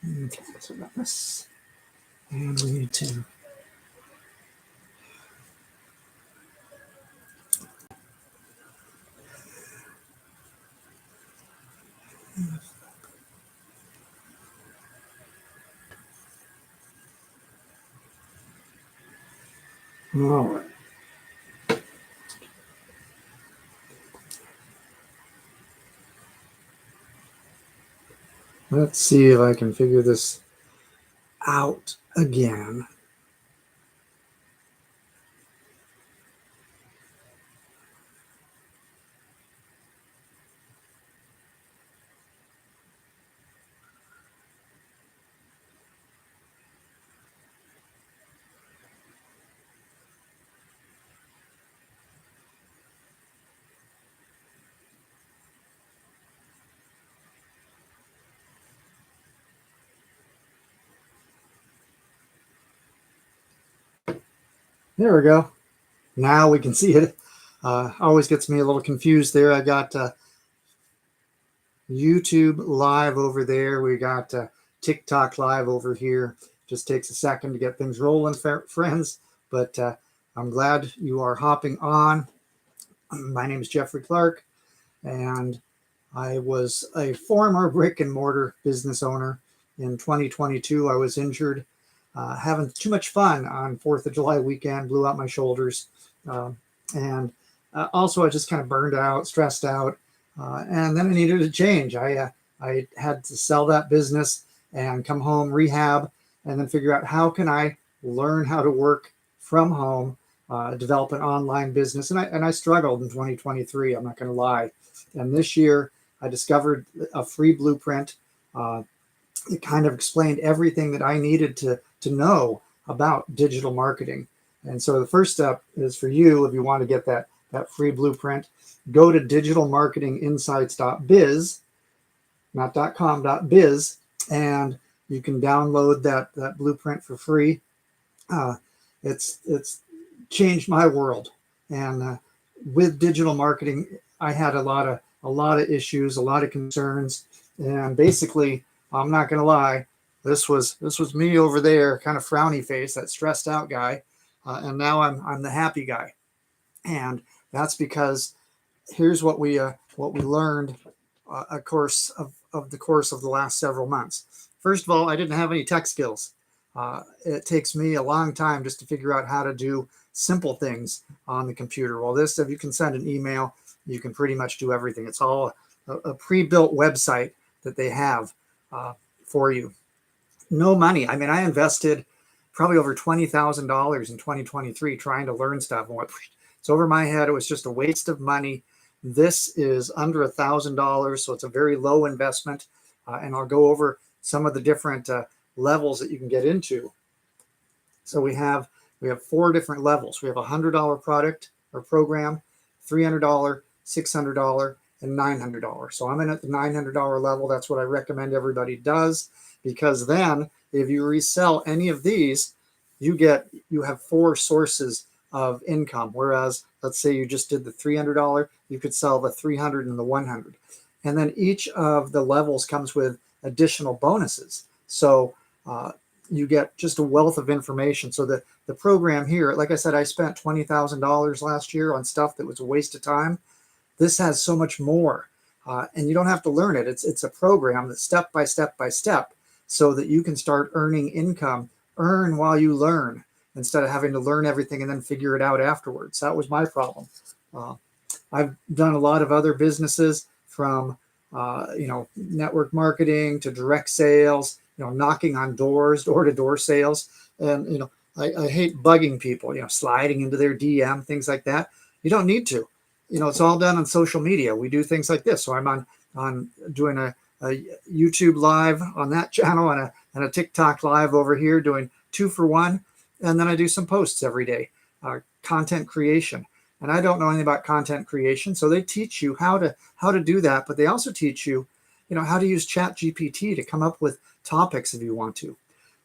Okay, so we got this. And we need to all right. Let's see if I can figure this out again. There we go. Now we can see it. Always gets me a little confused there. I got YouTube live over there. We got TikTok live over here. Just takes a second to get things rolling, friends. But I'm glad you are hopping on. My name is Jeffrey Clark, and I was a former brick and mortar business owner. In 2022, I was injured, having too much fun on 4th of July weekend, blew out my shoulders. And also, I just kind of burned out, stressed out. And then I needed a change. I had to sell that business and come home, rehab, and then figure out how can I learn how to work from home, develop an online business. And I struggled in 2023. I'm not going to lie. And this year, I discovered a free blueprint. It kind of explained everything that I needed to know about digital marketing. And so the first step is for you, if you want to get that free blueprint, go to digitalmarketinginsights.biz, not .com, .biz, and you can download that blueprint for free. It's changed my world. And with digital marketing, I had a lot of issues, a lot of concerns, and basically, I'm not going to lie, this was me over there, kind of frowny face, that stressed out guy, and now I'm the happy guy, and that's because here's what we learned, a course of the course of the last several months. First of all, I didn't have any tech skills. It takes me a long time just to figure out how to do simple things on the computer. Well, this, if you can send an email, you can pretty much do everything. It's all a pre-built website that they have for you. No money. I mean, I invested probably over $20,000 in 2023 trying to learn stuff. And it's over my head. It was just a waste of money. This is under $1,000, so it's a very low investment. And I'll go over some of the different levels that you can get into. So we have 4 different levels. We have a $100 product or program, $300, $600, and $900. So I'm in at the $900 level. That's what I recommend everybody does, because then if you resell any of these, you have 4 sources of income. Whereas let's say you just did the $300, you could sell the 300 and the 100. And then each of the levels comes with additional bonuses. So you get just a wealth of information. So the program here, like I said, I spent $20,000 last year on stuff that was a waste of time. This has so much more, and you don't have to learn it. It's a program that's step by step by step, so that you can start earning income, earn while you learn, instead of having to learn everything and then figure it out afterwards. That was my problem. I've done a lot of other businesses, from network marketing to direct sales, knocking on doors, door-to-door sales. And I hate bugging people, sliding into their DM, things like that. You don't need to. It's all done on social media. We do things like this. So I'm on doing a YouTube live on that channel, and a TikTok live over here, doing 2 for 1. And then I do some posts every day, content creation. And I don't know anything about content creation, so they teach you how to do that. But they also teach you, how to use ChatGPT to come up with topics if you want to.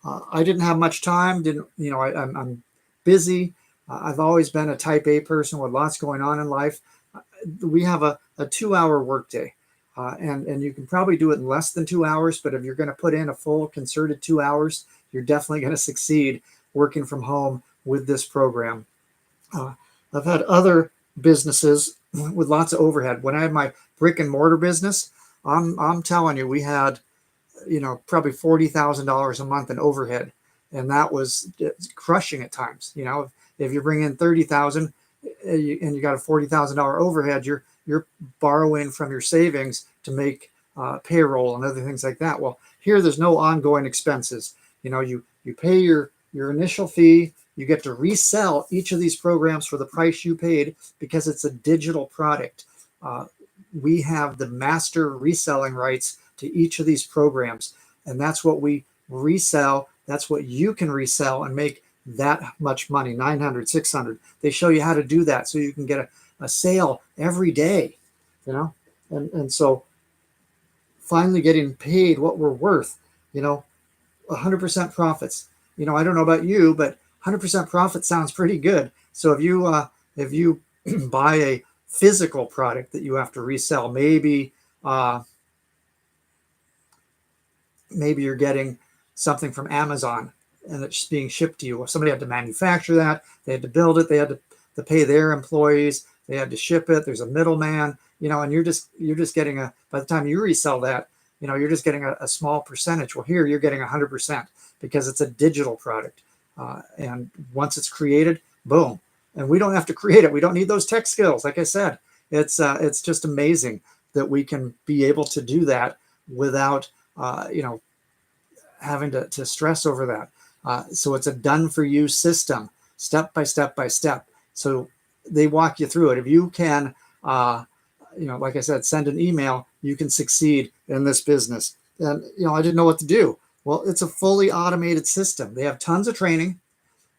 I didn't have much time. I'm busy. I've always been a type A person with lots going on in life. We have a 2-hour workday. And you can probably do it in less than 2 hours, but if you're going to put in a full concerted 2 hours, you're definitely going to succeed working from home with this program. Uh, I've had other businesses with lots of overhead. When I had my brick and mortar business, I'm telling you, we had, probably $40,000 a month in overhead, and that was crushing at times. If you bring in 30,000 and you got a $40,000 overhead, you're borrowing from your savings to make payroll and other things like that. Well, here there's no ongoing expenses. You pay your initial fee. You get to resell each of these programs for the price you paid because it's a digital product. We have the master reselling rights to each of these programs, and that's what we resell. That's what you can resell and make that much money, 900, 600. They show you how to do that so you can get a sale every day, and so finally getting paid what we're worth, 100% profits. I don't know about you, but 100% profit sounds pretty good. So if you buy a physical product that you have to resell, maybe you're getting something from Amazon and it's being shipped to you. Well, somebody had to manufacture that. They had to build it. They had to pay their employees. They had to ship it. There's a middleman, and you're just getting by the time you resell that, you're just getting a small percentage. Well, here you're getting 100% because it's a digital product. And once it's created, boom. And we don't have to create it. We don't need those tech skills. Like I said, it's just amazing that we can be able to do that without, having to stress over that. So it's a done for you system, step by step by step. So they walk you through it. If you can, like I said, send an email, you can succeed in this business. And, I didn't know what to do. Well, it's a fully automated system. They have tons of training,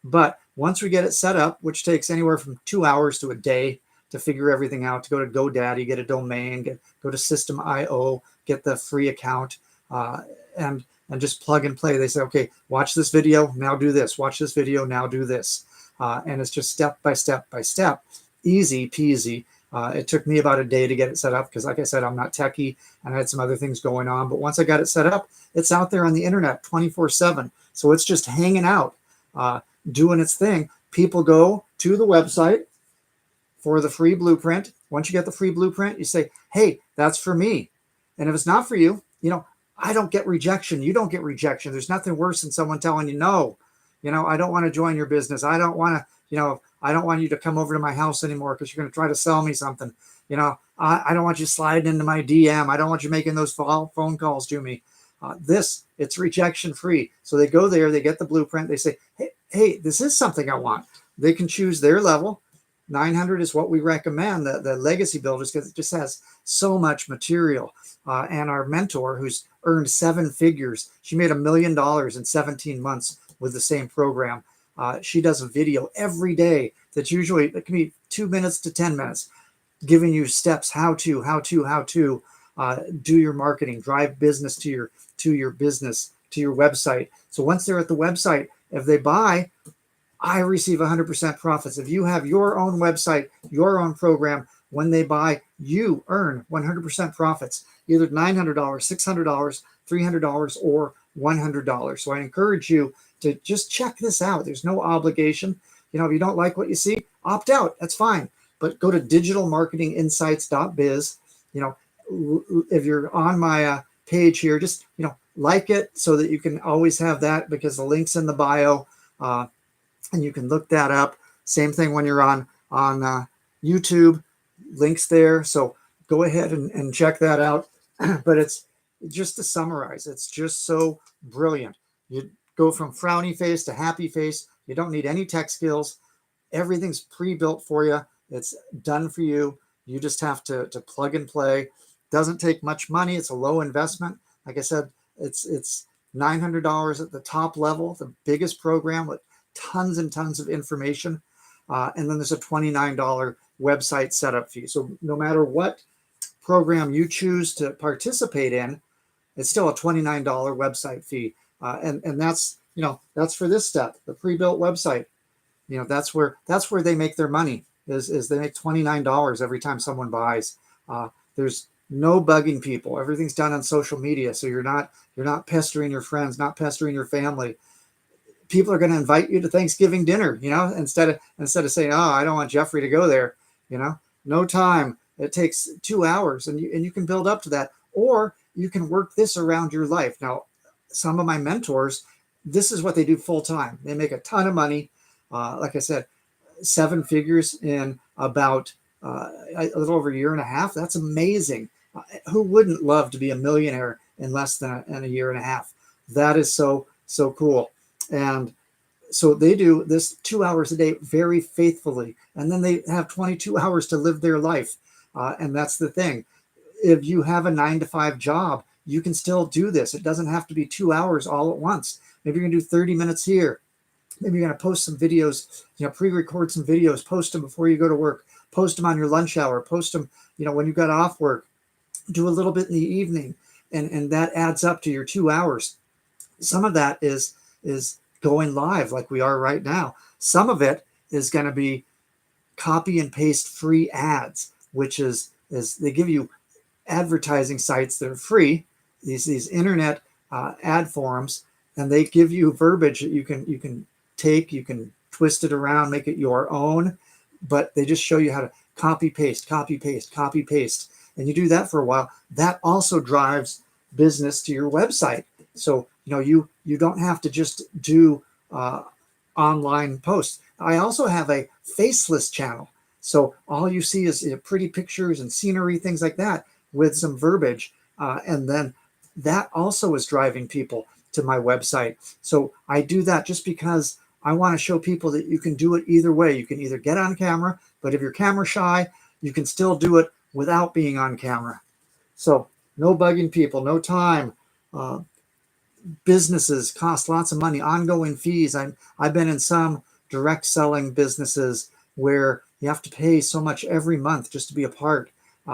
but once we get it set up, which takes anywhere from 2 hours to a day to figure everything out, to go to GoDaddy, get a domain, go to System.io, get the free account, and just plug and play. They say, okay, watch this video, now do this. Watch this video, now do this. And it's just step by step by step, easy peasy. It took me about a day to get it set up because, like I said, I'm not techie and I had some other things going on. But once I got it set up, it's out there on the internet 24/7. So it's just hanging out, doing its thing. People go to the website for the free blueprint. Once you get the free blueprint, you say, hey, that's for me. And if it's not for you, I don't get rejection. You don't get rejection. There's nothing worse than someone telling you, no, I don't want to join your business. I don't want to, I don't want you to come over to my house anymore because you're going to try to sell me something. I don't want you sliding into my DM. I don't want you making those phone calls to me. It's rejection free. So they go there, they get the blueprint. They say, hey, this is something I want. They can choose their level. 900 is what we recommend, the legacy builders, because it just has so much material. And our mentor, who's earned 7 figures, she made $1 million in 17 months with the same program. She does a video every day it can be 2 minutes to 10 minutes, giving you steps how to do your marketing, drive business to your business, to your website. So once they're at the website, if they buy, I receive 100% profits. If you have your own website, your own program, when they buy, you earn 100% profits, either $900, $600, $300, or $100. So I encourage you to just check this out. There's no obligation. If you don't like what you see, opt out. That's fine. But go to digitalmarketinginsights.biz. If you're on my page here, just, like it so that you can always have that, because the link's in the bio. And you can look that up. Same thing when you're on YouTube, links there. So go ahead and check that out. But it's just to summarize, it's just so brilliant. You go from frowny face to happy face. You don't need any tech skills. Everything's pre-built for you. It's done for you. You just have to plug and play. Doesn't take much money. It's a low investment. Like I said, it's $900 at the top level, the biggest program with tons and tons of information. And then there's a $29 website setup fee. So no matter what program you choose to participate in, it's still a $29 website fee. And that's for this step, the pre-built website. That's where they make their money, is they make $29 every time someone buys. There's no bugging people. Everything's done on social media, so you're not pestering your friends, not pestering your family. People are going to invite you to Thanksgiving dinner, instead of saying, "Oh, I don't want Jeffrey to go there," no time. It takes 2 hours, and you can build up to that, or you can work this around your life. Now, some of my mentors, this is what they do full time. They make a ton of money. Like I said, seven figures in about a little over a year and a half. That's amazing. Who wouldn't love to be a millionaire in less than a year and a half? That is so cool. And so they do this 2 hours a day very faithfully, and then they have 22 hours to live their life. And that's the thing. If you have a 9 to 5 job, you can still do this. It doesn't have to be 2 hours all at once. Maybe you're gonna do 30 minutes here. Maybe you're gonna post some videos, pre-record some videos, post them before you go to work, post them on your lunch hour, post them, when you got off work, do a little bit in the evening, and that adds up to your 2 hours. Some of that is going live like we are right now. Some of it is going to be copy and paste free ads, which is they give you advertising sites that are free, these internet ad forums, and they give you verbiage that you can take, you can twist it around, make it your own, but they just show you how to copy paste, copy paste, copy paste, and you do that for a while. That also drives business to your website. So you don't have to just do online posts. I also have a faceless channel, so all you see is pretty pictures and scenery, things like that, with some verbiage, and then that also is driving people to my website. So I do that just because I want to show people that you can do it either way. You can either get on camera, but if you're camera shy, you can still do it without being on camera. So no bugging people, no time. Businesses cost lots of money, ongoing fees. I've been in some direct selling businesses where you have to pay so much every month just to be a part.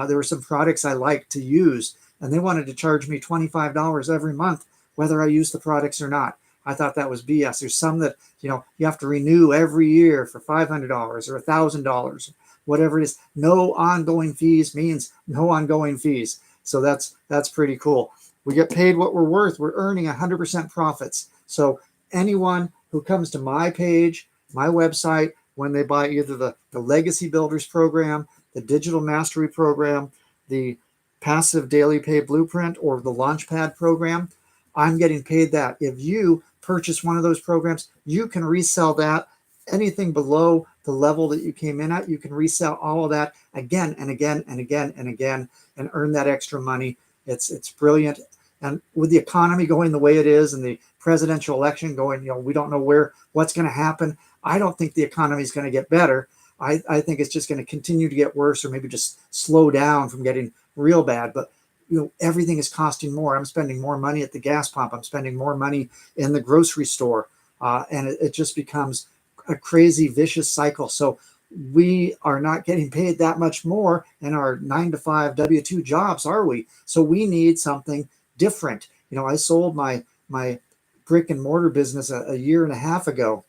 There were some products I liked to use, and they wanted to charge me $25 every month, whether I use the products or not. I thought that was BS. There's some that, you have to renew every year for $500 or $1,000, whatever it is. No ongoing fees means no ongoing fees. So that's pretty cool. We get paid what we're worth. We're earning 100% profits. So anyone who comes to my page, my website, when they buy either the Legacy Builders program, the Digital Mastery program, the Passive Daily Pay Blueprint, or the Launchpad program, I'm getting paid that. If you purchase one of those programs, you can resell that. Anything below the level that you came in at, you can resell all of that again and again and again and again and earn that extra money. It's brilliant. And with the economy going the way it is and the presidential election going, we don't know what's going to happen. I don't think the economy is going to get better. I think it's just going to continue to get worse, or maybe just slow down from getting real bad. But everything is costing more. I'm spending more money at the gas pump. I'm spending more money in the grocery store, and it just becomes a crazy, vicious cycle. So we are not getting paid that much more in our 9 to 5 W-2 jobs, are we? So we need something different. I sold my brick and mortar business a year and a half ago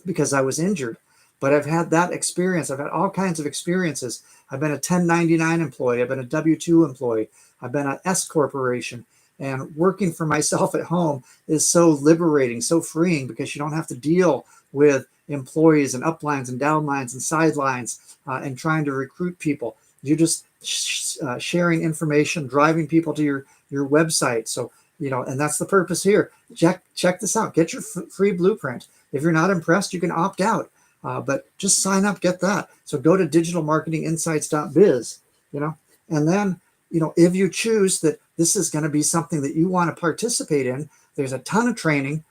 because I was injured. But I've had that experience. I've had all kinds of experiences. I've been a 1099 employee. I've been a W-2 employee. I've been an S corporation. And working for myself at home is so liberating, so freeing, because you don't have to deal with employees and uplines and downlines and sidelines and trying to recruit people. You're just sharing information, driving people to your website. So, and that's the purpose here. Check this out. Get your free blueprint. If you're not impressed, you can opt out. But just sign up, get that. So go to digitalmarketinginsights.biz, and then, if you choose that this is going to be something that you want to participate in, there's a ton of training.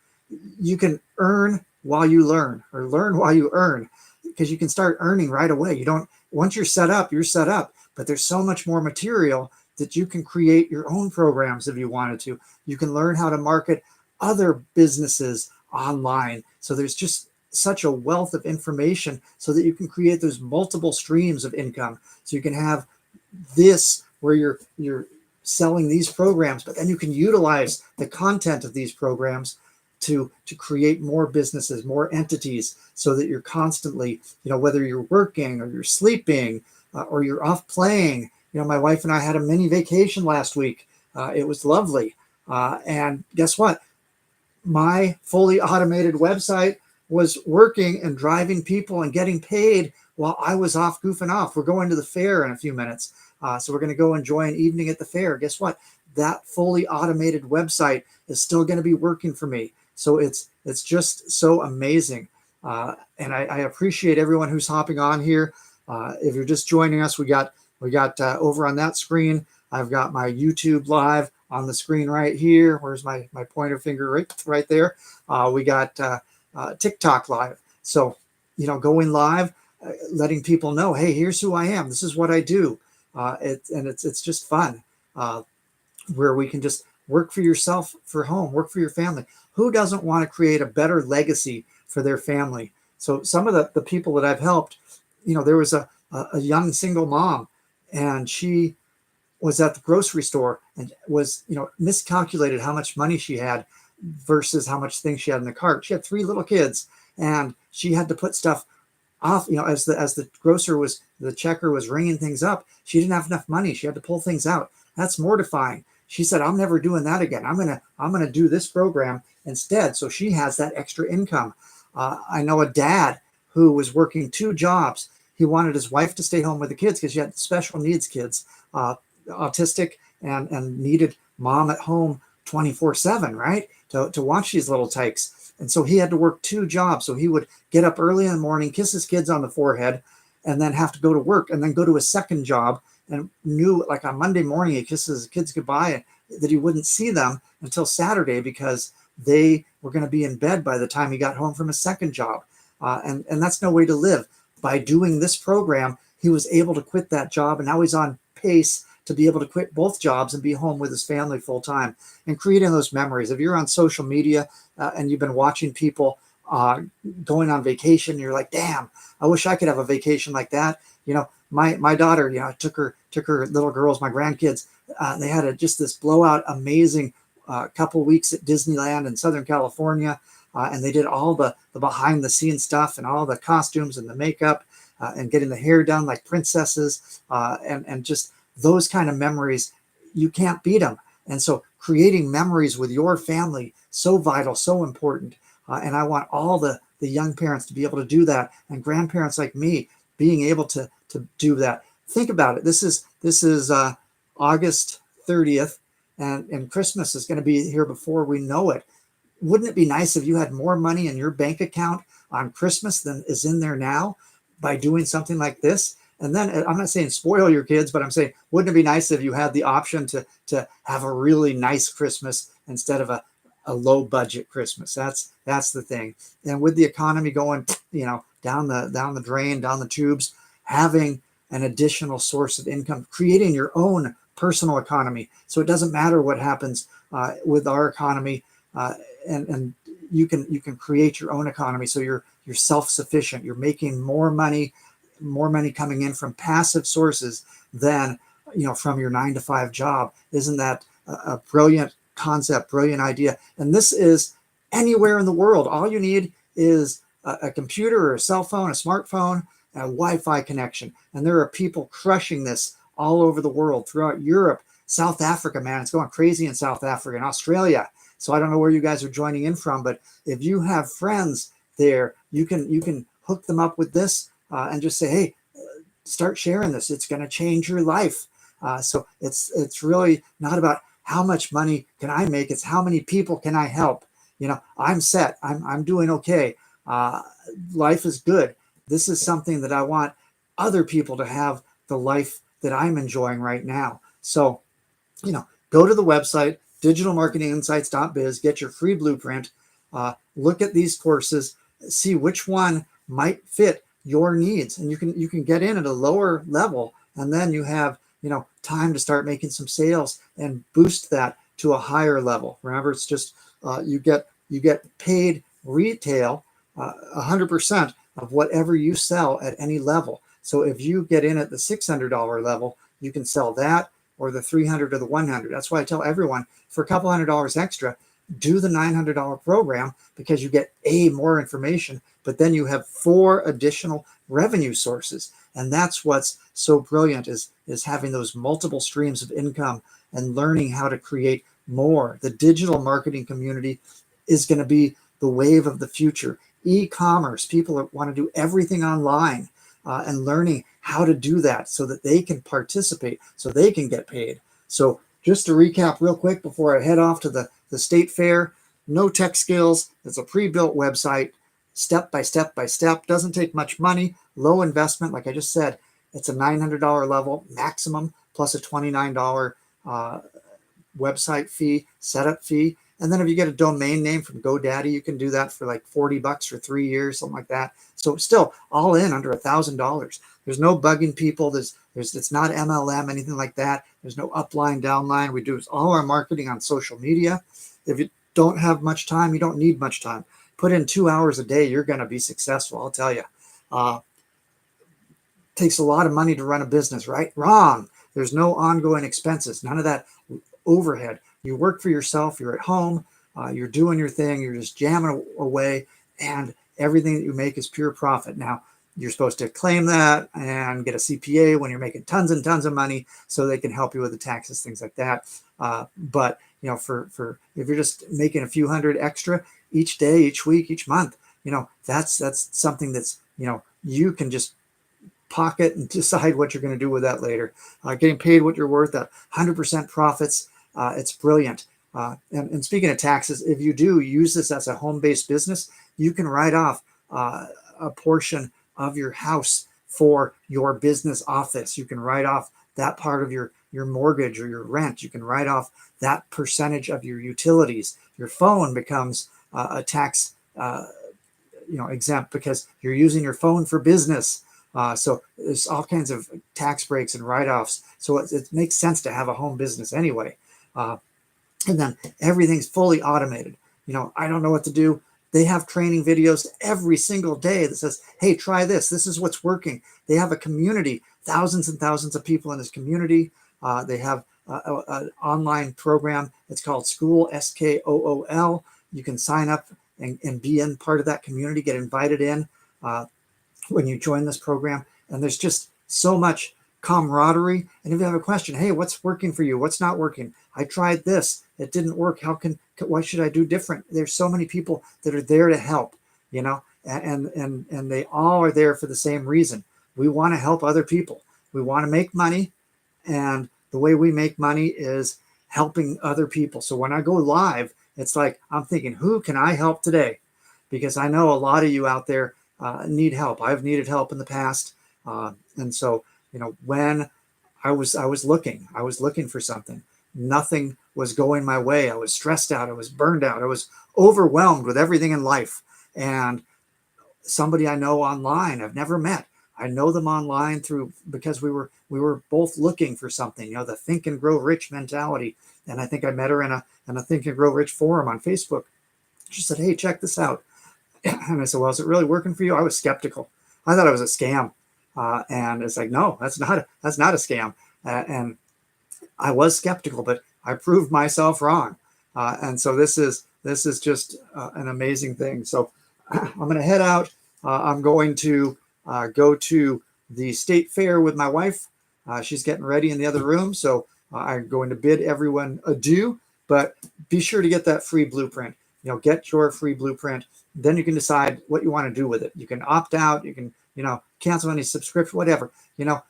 You can earn while you learn, or learn while you earn, because you can start earning right away. Once you're set up, but there's so much more material that you can create your own programs if you wanted to. You can learn how to market other businesses online. So there's just such a wealth of information so that you can create those multiple streams of income. So you can have this where you're selling these programs, but then you can utilize the content of these programs to create more businesses, more entities, so that you're constantly, whether you're working or you're sleeping or you're off playing, My wife and I had a mini vacation last week. It was lovely. And guess what? My fully automated website was working and driving people and getting paid while I was off goofing off. We're going to the fair in a few minutes. So we're going to go enjoy an evening at the fair. Guess what? That fully automated website is still going to be working for me. So it's just so amazing. And I appreciate everyone who's hopping on here. If you're just joining us, we got over on that screen, I've got my YouTube live on the screen right here. Where's my pointer finger? Right there. We got TikTok live. So, going live, letting people know, hey, here's who I am. This is what I do. It's just fun, where we can just work for yourself, for home, work for your family. Who doesn't want to create a better legacy for their family? So some of the people that I've helped, there was a young single mom, and she was at the grocery store and was, miscalculated how much money she had versus how much things she had in the cart. She had 3 little kids, and she had to put stuff off, as the checker was ringing things up. She didn't have enough money. She had to pull things out. That's mortifying. She said, I'm never doing that again. I'm going to do this program instead. So she has that extra income. I know a dad who was working 2 jobs. He wanted his wife to stay home with the kids because she had special needs kids, autistic, and needed mom at home 24/7, right? To watch these little tykes. And so he had to work 2 jobs. So he would get up early in the morning, kiss his kids on the forehead, and then have to go to work, and then go to his second job, and knew, like, on Monday morning, he kisses his kids goodbye, that he wouldn't see them until Saturday because they were going to be in bed by the time he got home from his second job. And that's no way to live. By doing this program, he was able to quit that job, and now he's on pace to be able to quit both jobs and be home with his family full time, and creating those memories. If you're on social media and you've been watching people going on vacation, you're like, damn, I wish I could have a vacation like that. My daughter, took her little girls, my grandkids. They had just this blowout, amazing couple weeks at Disneyland in Southern California. And they did all the behind the scenes stuff and all the costumes and the makeup and getting the hair done like princesses, and just those kind of memories. You can't beat them. And so creating memories with your family, so vital, so important. And I want all the young parents to be able to do that, and grandparents like me being able to do that. Think about it. This is August 30th, and Christmas is going to be here before we know it. Wouldn't it be nice if you had more money in your bank account on Christmas than is in there now by doing something like this? And then, I'm not saying spoil your kids, but I'm saying, wouldn't it be nice if you had the option to have a really nice Christmas instead of a low budget Christmas? That's the thing. And with the economy going, down the drain, down the tubes, having an additional source of income, creating your own personal economy. So it doesn't matter what happens with our economy, and you can create your own economy. So you're self-sufficient. You're making more money coming in from passive sources than from your 9-to-5 job. Isn't that a brilliant concept, brilliant idea? And this is anywhere in the world. All you need is a computer or a cell phone, a smartphone, a Wi-Fi connection. And there are people crushing this all over the world, throughout Europe, South Africa, man, it's going crazy in South Africa and Australia. So I don't know where you guys are joining in from, but if you have friends there, you can hook them up with this and just say, hey, start sharing this. It's going to change your life. So it's really not about how much money can I make. It's how many people can I help. I'm set. I'm doing okay. Life is good. This is something that I want other people to have, the life that I'm enjoying right now. So, go to the website, digitalmarketinginsights.biz, get your free blueprint, look at these courses, see which one might fit your needs. And you can get in at a lower level, and then you have, time to start making some sales and boost that to a higher level. Remember, it's just, you get paid retail 100% of whatever you sell at any level. So if you get in at the $600 level, you can sell that, or the $300 or the $100. That's why I tell everyone, for a couple $100 extra, do the $900 program, because you get more information, but then you have 4 additional revenue sources. And that's what's so brilliant is having those multiple streams of income and learning how to create more. The digital marketing community is going to be the wave of the future. E-commerce, people want to do everything online, and learning how to do that so that they can participate, so they can get paid. So just to recap real quick before I head off to the state fair, no tech skills. It's a pre-built website, step by step by step. Doesn't take much money, low investment. Like I just said, it's a $900 level maximum plus a $29 website fee, setup fee. And then if you get a domain name from GoDaddy, you can do that for like $40 for 3 years, something like that. So still all in under $1,000. There's no bugging people. It's not MLM, anything like that. There's no upline, downline. We do all our marketing on social media. If you don't have much time, you don't need much time. Put in 2 hours a day, you're going to be successful. I'll tell you. Takes a lot of money to run a business, right? Wrong. There's no ongoing expenses. None of that overhead. You work for yourself. You're at home. You're doing your thing. You're just jamming away, and everything that you make is pure profit. Now, you're supposed to claim that and get a CPA when you're making tons and tons of money, so they can help you with the taxes, things like that. But you know, for if you're just making a few hundred extra each day, each week, each month, you know, that's something that's, you know, you can just pocket and decide what you're going to do with that later. Getting paid what you're worth at 100% profits. It's brilliant. And speaking of taxes, if you do use this as a home-based business, you can write off a portion of your house for your business office. You can write off that part of your mortgage or your rent. You can write off that percentage of your utilities. Your phone becomes a tax exempt because you're using your phone for business. So there's all kinds of tax breaks and write-offs. So it makes sense to have a home business anyway. And then everything's fully automated. You know, I don't know what to do. They have training videos every single day that says, hey, try this. This is what's working. They have a community, thousands and thousands of people in this community. They have an online program. It's called School, SKOOL. You can sign up and be in part of that community, get invited in when you join this program. And there's just so much camaraderie. And if you have a question, hey, what's working for you? What's not working? I tried this. It didn't work. Why should I do different? There's so many people that are there to help, you know, and they all are there for the same reason. We want to help other people. We want to make money. And the way we make money is helping other people. So when I go live, it's like, I'm thinking, who can I help today? Because I know a lot of you out there need help. I've needed help in the past. And so, you know, when I was looking for something, nothing was going my way. I was stressed out. I was burned out. I was overwhelmed with everything in life. And somebody I know online, I've never met. I know them online because we were both looking for something, you know, the Think and Grow Rich mentality. And I think I met her in a Think and Grow Rich forum on Facebook. She said, hey, check this out. And I said, well, is it really working for you? I was skeptical. I thought it was a scam. And it's like, no, that's not a scam. And I was skeptical, but I proved myself wrong. And so this is just an amazing thing. So I'm going to head out. I'm going to go to the state fair with my wife. She's getting ready in the other room. So I'm going to bid everyone adieu, but be sure to get that free blueprint. You know, get your free blueprint. Then you can decide what you want to do with it. You can opt out. You can, you know, cancel any subscription, whatever. You know,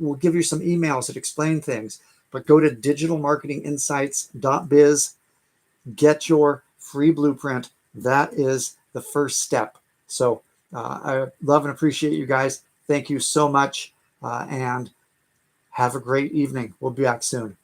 we'll give you some emails that explain things. But go to digitalmarketinginsights.biz. Get your free blueprint. That is the first step. So I love and appreciate you guys. Thank you so much, and have a great evening. We'll be back soon.